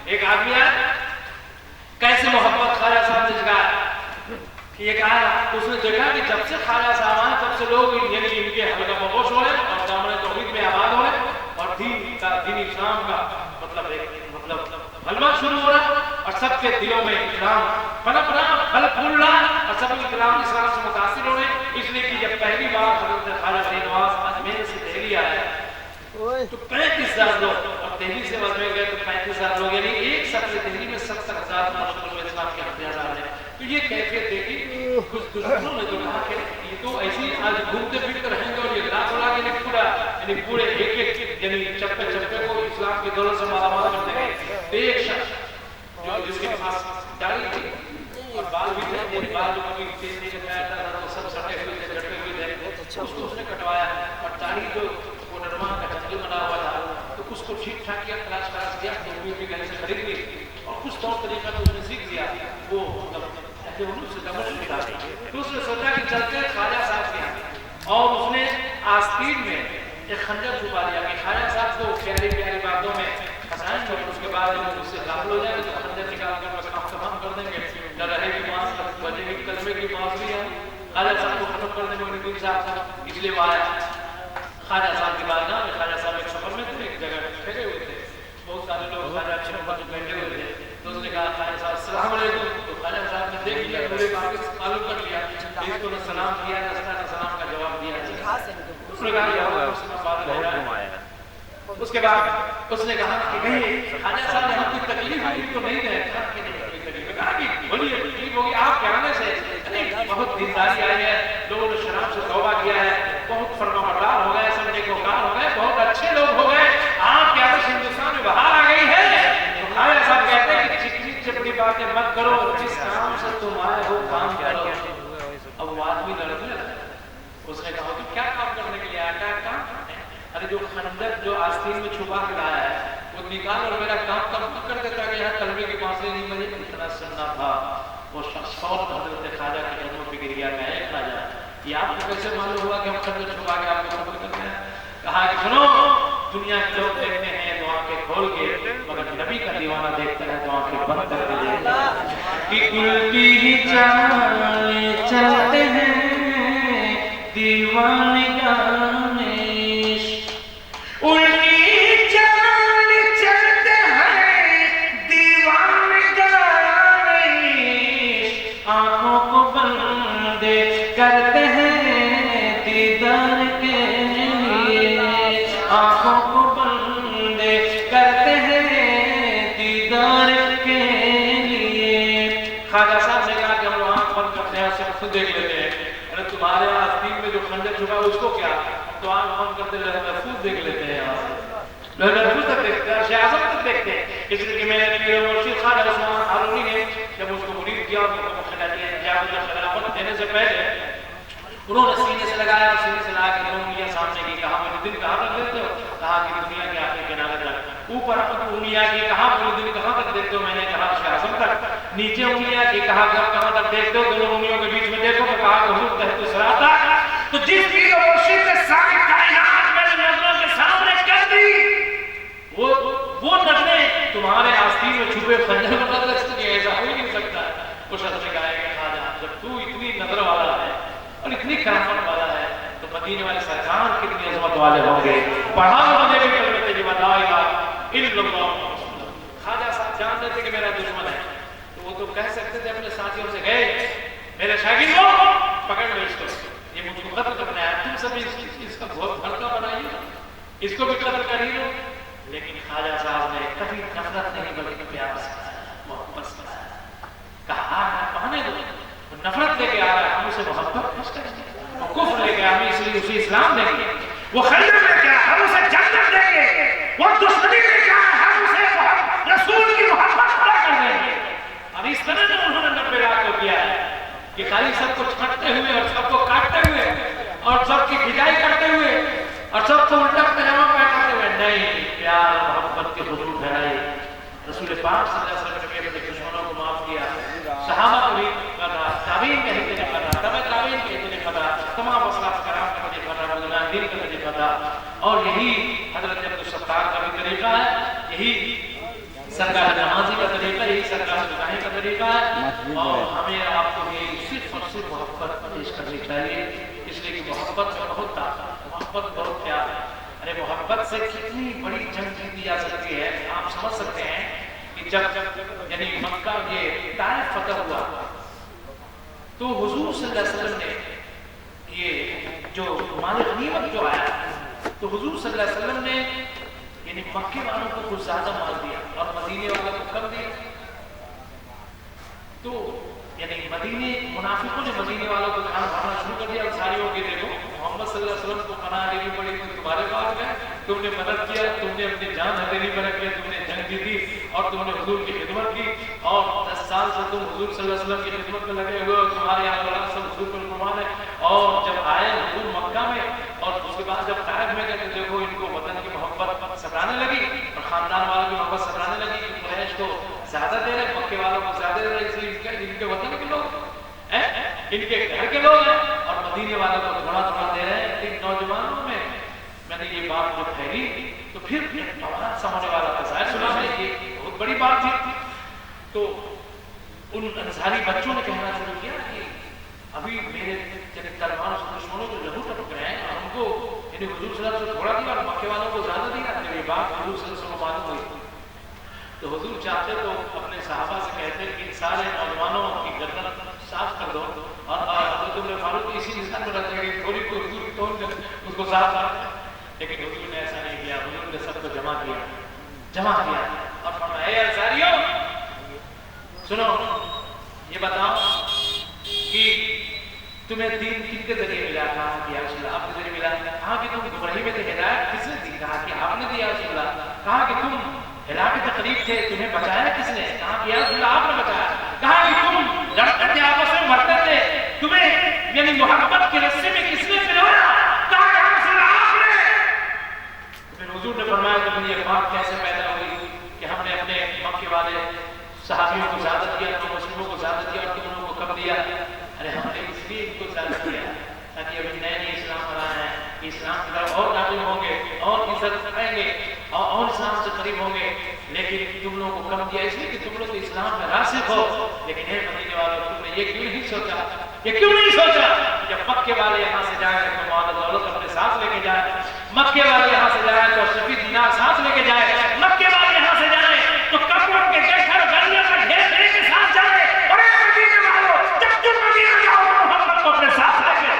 A: ایک آدمی آیا، کیسے محبت خواجہ صاحب نے جگایا کہ یہ کہا، اس نے دیکھا کہ جب سے خواجہ صاحب آئے تب سے لوگ یعنی ان کے حلقہ مبوش ہو رہے اور دامن توحید میں آباد ہو رہے اور دین اسلام کا مطلب غلبہ شروع ہو رہا اور سب کے دلوں میں اسلام پنپ رہا، پھل پھول رہا اور سب اکرام اسلام سے متاثر ہو رہے، اس لیے کہ جب پہلی بار حضرت خواجہ شہنواز اجمیر سے دہلی آیا تو 35,000 لوگ، اور دہلی سے اجمیر گئے تو 35,000 لوگ، یعنی ایک سب سے دہلی میں 70,000 مسلمانوں میں اسلام کے ہتھیار آ رہے ہیں۔ تو یہ کیفیت دیکھی، کچھ دشمنوں نے تو کہا کہ یہ تو ایسی آج گھومتے پھرتے رہیں گے اور یہ لاکھ لاکھ یعنی پورا یعنی پورے ایک یعنی چپے چپے کو اسلام کی دولت سے مالا مال کر دیں گے۔ تو ایک شخص جو جس کے پاس داڑھی تھی اور بال بھی تھے، بال جو کبھی تیز نہیں کٹایا تھا تو سب سٹے ہوئے تھے، جھٹے ہوئے تھے، اس کو اس نے کٹوایا اور داڑھی جو وہ نرمان کا جنگل بنا ہوا تھا تو اس کو ٹھیک ٹھاک کیا، کلاس کیا، تو بھی کہیں سے خرید لی اور کچھ طور طریقہ تو اس نے سیکھ لیا، وہ تو اس نے سوچا کہ چلتے خواجہ صاحب کے یہاں، اور اس نے آستین میں ایک خنجر چھپا دیا کہ خواجہ صاحب کو پیاری پیاری باتوں میں پھنسائیں گے اور اس کے بعد جب اس سے قابل ہو جائے تو خنجر نکال کر بس کام تمام کر دیں گے، نہ رہے گی ماس بجے گی کلمے کی ماس بھی ہے، خواجہ صاحب کو ختم کر دیں گے دین صاحب کا، اس لیے وہ آیا خواجہ صاحب کی بارگاہ میں۔ خواجہ صاحب ایک سفر میں تھے، ایک جگہ ٹھہرے ہوئے تھے، بہت سارے لوگ خواجہ اچھے محبت بیٹھے ہوئے تھے، تو اس نے کہا خواجہ صاحب السلام علیکم، تو خواجہ صاحب نے دیکھ لیا، پورے باقی معلوم کر لیا، اس کو نہ سلام کیا نہ سلام کا جواب دیا، اس نے کہا یا اس کے بعد اس نے کہا کہ نہیں خواجہ صاحب نے ہم کوئی تکلیف ہوئی تو نہیں ہے، کہا کہ بولیے تکلیف ہوگی آپ کے آنے سے، بہت دینداری آئی ہے، لوگوں نے شراب سے توبہ کیا ہے، بہت فرما بردار ہو گئے، سب نیکوکار ہو گئے، بہت اچھے لوگ ہو گئے، آپ کے آنے سے ہندوستان میں بہار آ گئی ہے۔ تو خواجہ صاحب کہتے ہیں کہ چکنی چپڑی باتیں مت کرو، جس کام سے تم آئے ہو کام کرو۔ اب وہ آدمی لڑنے لگا، اس نے کہا کہ کیا کام کرنے کے لیے آیا، کیا کام؟ ارے جو خنجر جو آستین میں چھپا کے لایا ہے وہ نکال اور میرا کام تب کر دیتا کہ یہاں کلمے کی بانسری نہیں بجے، اتنا سننا تھا۔ وہ شخص فوراً حضرت خواجہ کے قدموں پہ گر گیا، میں اے خواجہ یہ آپ کو کیسے معلوم ہوا کہ ہم خنجر چھپا کے آپ کو قتل کرتے ہیں؟ کہا کہ سنو، دنیا کے لوگ دیکھتے ہیں تو آنکھیں کھول کے، مگر نبی کا دیوانہ دیکھتا ہے تو آنکھیں بند کر کے دیکھتا ہے کہ الٹی ہی چال چلتے ہیں دیوانے گانے، الٹی چال چلتے ہیں دیوانے گانے، آنکھوں کو بند کرتے ہیں دیدار کے لیے، آنکھوں کو بند کرتے ہیں دیدار کے لیے۔ خواجہ صاحب نے کہا کہ ہم آنکھ بند کرتے ہیں، اسے خود دیکھ لیتے ہیں، ارے تمہارے آستین میں جو خنجر چھپا ہے اس کو کیا، تو آنکھ بند کرتے لوہے محفوظ دیکھ لیتے ہیں، لوہے محفوظ تک دیکھتے ہیں، عرش اعظم تک دیکھتے ہیں۔ اس لیے کہ میرے پیر و مرشد خواجہ عثمان ہارونی نے جب اس کو مرید کیا اور خلافت دینے سے پہلے انہوں نے سینے سے لگایا اور سینے سے لگا کے دونوں انگلیاں سامنے کی، کہا مجھے دن کہاں تک دیکھتے ہو؟ کہا کہ دنیا کے آخری کنارے تک۔ اوپر انگلیاں کی، کہا مجھے دن کہاں تک دیکھتے ہو؟ میں نے کہا عرش اعظم تک۔ نیچے انگلیاں کی، کہا کہاں تک دیکھتے ہو؟ دونوں انگلیوں کے بیچ میں دیکھو، میں کہا کہ حضور تحت الصراط تک۔ تو جس پیر و مرشد نے ساری کائنات میرے نظروں کے سامنے کر دی، وہ نظریں تمہارے آستین میں چھپے خنجر کو نظر سکتی، ایسا ہو ہی نہیں سکتا۔ وہ شخص نے کہا کہ خواجہ جب تو اتنی نظر والا ہے اور اتنی کرامت والا ہے تو مدینے والے سرکار کتنی عظمت والے ہوں گے۔ پڑھا مجھے بھی کلمہ طیبہ لا الہ الا اللہ۔ خواجہ صاحب جانتے تھے کہ میرا دشمن ہے تو وہ تو کہہ سکتے تھے اپنے ساتھیوں سے، گئے میرے شاگردوں پکڑ لو اس کو، یہ مجھ کو قتل کرنا ہے، تم سب اس کا بہت بھڑکا بنائیے، اس کو بھی قتل کر ہی لو۔ لیکن خواجہ صاحب نے کبھی نفرت نہیں بلکہ پیار سے محبت سے کہا پانے دو، نفرت لے کے آ رہا ہے ہم اسے محبت خوش کریں گے، وہ کفر لے کے ہم اسے اسلام دیں گے، وہ خنجر لے کے ہم اسے جنت دیں گے، وہ دشمنی لے کے ہم اسے رسول کی محبت پورا کر دیں گے۔ اب اس طرح سے انہوں نے 90 لاکھ کو کیا ہے کہ خالی سب کو چھٹتے ہوئے اور سب کو کاٹتے ہوئے اور سب کی بھجائی کرتے ہوئے اور سب کو الٹا پجامہ پہناتے ہوئے نہیں، پیار محبت کے حضور پھیلائے۔ رسول پاک صلی اللہ علیہ وسلم نے اپنے دشمنوں کو معاف کیا، صحابہ کو بھی پتا، تابعین کے ہی تجھے پتا، تبع تابعین کے تجھے پتا، تمام اسلاف کرام کا تجھے پتا، مجاہدین کا تجھے پتا، اور یہی حضرت عبدالستار کا بھی طریقہ ہے، یہی سرکار نمازی کا طریقہ، یہی سرکار سبحانی کا طریقہ ہے، اور ہمیں آپ کو بھی صرف اور صرف محبت پیش کرنی چاہیے، اس لیے کہ محبت میں بہت طاقت، محبت بہت پیار ہے۔ ارے محبت سے کتنی بڑی جنگ جیتی جا سکتی ہے، آپ سمجھ سکتے ہیں کہ جب یعنی مکہ یہ طائف فتح ہوا تو حضور صلی اللہ علیہ وسلم نے یہ جو مال غنیمت جو آیا تو حضور صلی اللہ علیہ وسلم نے یعنی مکے والوں کو کچھ زیادہ مال دیا اور مدینے والوں کو کم دیا۔ تو یعنی مدینے منافقوں نے مدینے والوں کو جان بھرنا شروع کر دیا، انصاریوں کے دیکھو محمد صلی اللہ علیہ وسلم کو پناہ لینی پڑی تو تمہارے پاس گئے، تم نے مدد کیا، تم نے اپنی جان ہتھیلی پر رکھ لیا، تم نے جنگ جیتی اور تم نے حضور کی خدمت کی، اور 10 سال سے تم حضور صلی اللہ علیہ وسلم کی خدمت میں لگے ہوئے ہو، تمہارے یہاں والا سب حضور پر قربان ہے۔ اور جب آئے حضور مکہ میں اور اس کے بعد جب طائف میں گئے تو دیکھو ان کو وطن کی محبت ستانے لگی اور خاندان والوں کی محبت ستانے لگی کہ قریش کو زیادہ دے رہے، مکے والوں کو زیادہ دے رہے، اس لیے ان کے وطن کے لوگ ان کے گھر کے لوگ ہیں اور مدینے والوں کو تھوڑا تھوڑا دے رہے ہیں۔ ان نوجوانوں میں نے یہ بات جو پھیلی تو پھر بڑا سمجھنے والا تھا، ظاہر سنا ہے یہ بہت بڑی بات تھی۔ تو ان انصاری بچوں نے کہنا شروع کیا کہ ابھی میرے تلوار سے دشمنوں کو لہو ٹپک رہے ہیں اور ہم کو یعنی حضور صلی اللہ علیہ وسلم تھوڑا دیا اور مکے والوں کو زیادہ دیا۔ جب یہ بات حضور صلی اللہ علیہ وسلم کو معلوم ہوئی تو حضور چاہتے تو اپنے صحابہ سے کہتے کہ ان سارے نوجوانوں کی گردن صاف کر دو اور حضرت عمر فاروق اسی نظام میں رہتے ہیں کہ تھوڑی کو حضور کی توڑ کر اس کو صاف کر، لیکن حضور نے ایسا نہیں کیا، حضور نے سب کو جمع کیا اور فرمایا اے انصاریوں سنو یہ بتاؤ کہ تمہیں دین کن کے ذریعے ملا؟ کہا کہ یا رسول اللہ آپ کے ذریعے ملا۔ کہا کہ تم گمراہی میں تھے، ہدایت کس نے دی؟ کہا کہ آپ نے دیا یا رسول اللہ۔ کہا کہ تم ہلاک کے تقریب تھے، تمہیں بچایا کس نے؟ کہا کہ یا رسول اللہ آپ نے بچایا۔ کہا کہ تم لڑتے تھے، آپس میں مرتے تھے، تمہیں یعنی محبت کے رسے میں کس نے پھرویا؟ کہا کہ یا رسول اللہ آپ نے۔ پھر حضور نے فرمایا کہ یہ بات کیسے پیدا ہوئی کہ ہم نے اپنے مکے والے صحابیوں کو زیادہ دیا، تو مسلموں کو زیادہ دیا اور تم لوگوں کو کم دیا؟ ارے ہم نے اس لیے ان کو زیادہ دیا تاکہ ابھی نئے نئے اسلام پر آئے ہیں، اسلام کی طرف اور داخل ہوں گے اور عزت پائیں گے اور اسلام سے قریب ہوں گے، لیکن تم لوگوں کو کم دیا اس لیے کہ تم لوگ اسلام میں راسخ ہو۔ لیکن اے مدینے والوں تم نے یہ کیوں نہیں سوچا، یہ کیوں نہیں سوچا جب مکے والے یہاں سے جائیں تو مال دولت اپنے ساتھ لے کے جائیں، مکے والے یہاں سے جائیں تو شفیع دینار ساتھ لے کے جائیں، مکے والے یہاں سے جائیں تو کپڑوں کے جیسر گلیوں کا ڈھیر لے کے ساتھ جائیں، اور اے مدینے والوں جب تم مدینے جاؤ تو محمد کو اپنے ساتھ لے کے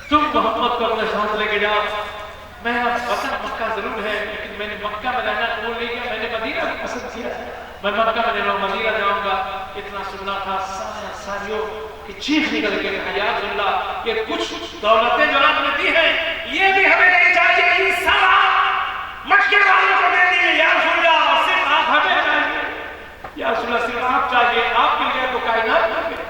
A: تم محمد کو اپنے ساتھ لے کے جاؤ۔ میں وطن مکہ ضرور ہے لیکن میں نے مکہ میں رہنا قبول نہیں کیا، میں نے مدینہ بھی پسند کیا، میں مکہ میں رہنا مدینہ جاؤں گا۔ اتنا سننا تھا ساریوں کی چیخ نکل کے کہا یا رسول اللہ یہ کچھ دولتیں جو آپ نے دی ہیں یہ بھی ہمیں نہیں چاہیے، یہ سب آپ مکے والوں کو دے دیے یا رسول اللہ، صرف آپ ہمیں چاہیے یا رسول اللہ، صرف آپ چاہیے، آپ مل گئے تو کائنات مل گئے،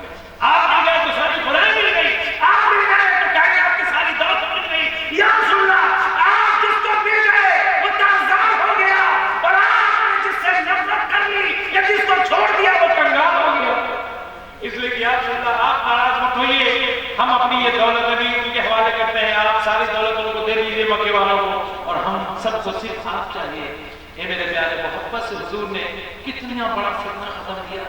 A: ہم اپنی یہ دولت نبی ان کے حوالے کرتے ہیں، آپ ساری دولت ان کو دے دیجیے مکے والوں کو، اور ہم سب کو صرف آپ چاہیے۔ اے میرے پیارے، محبت سے حضور نے کتنا بڑا فتنہ ختم کیا،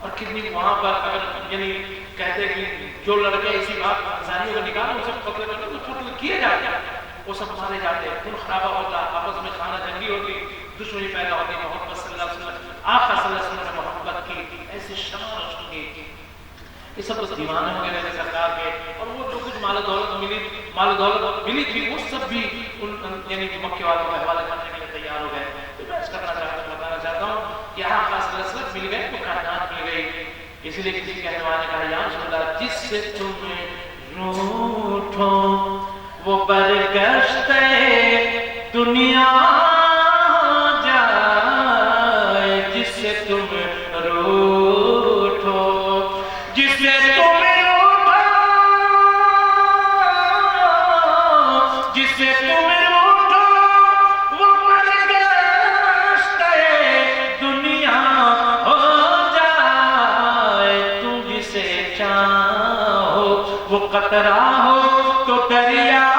A: اور کتنی وہاں پر اگر یعنی کہتے کہ جو لڑکے اسی بات انصاریوں کا نکالا وہ سب قتل کرتے، تو قتل کیے جاتے، وہ سب مارے جاتے، خون خرابہ ہوتا، آپس میں خانہ جنگی ہوتی، دشمنی پیدا ہوتی۔ محمد صلی اللہ علیہ وسلم، آقا صلی اللہ علیہ وسلم نے محبت کی، ایسی شمع روشن کی، یہ سب اس دیوانے ہو گئے میرے سرکار کے، اور وہ جو کچھ مال و دولت ملی تھی وہ سب بھی یعنی مکے والوں کے حوالے کرنے کے لیے تیار ہو گئے۔ تو میں اس کرنا بتانا چاہتا ہوں کہ آقا صلی اللہ علیہ وسلم مل گئے تو کائنات مل گئی۔ اس لیے کسی کہنے والے نے کہا یا رسول اللہ، جس سے تم روٹھو وہ برگشتے دنیا جائے، جس سے تم روٹھو، جس سے تم روٹھو، جس سے تم روٹھو وہ برگشتے دنیا ہو جائے، تم جسے چاہو وہ قطرہ ہو تو دریا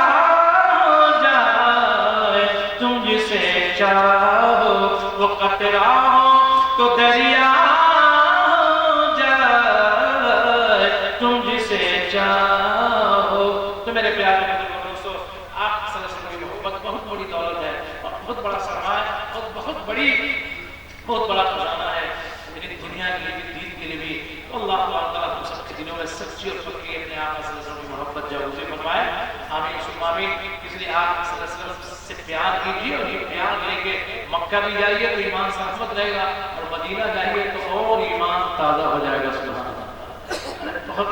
A: ہو جائے، تم جسے چاہو وہ قطرہ ہو تو دریا ہو جائے، تم جسے چاہو۔ تو میرے پیارے دوستو، آپ صلی اللہ علیہ وسلم کی محبت بہت بڑی دولت ہے، اور بہت بڑا سرمایہ، اور بہت بڑا خزانہ ہے میری دنیا کے لیے بھی، دین کے لیے بھی۔ اللہ تعالیٰ ہم سب کے دنوں میں سچی اور پکی اپنے آقا صلی اللہ علیہ وسلم کی محبت جاگزی فرمائے، آمین ثم آمین۔ اس لیے آپ صلی اللہ علیہ وسلم سے پیار کیجیے، اور یہ پیار لے کے مکہ بھی جائیے تو ایمان سلامت رہے گا، اور مدینہ جائیے تو اور ایمان تازہ ہو جائے گا۔ سبحان اللہ، بہت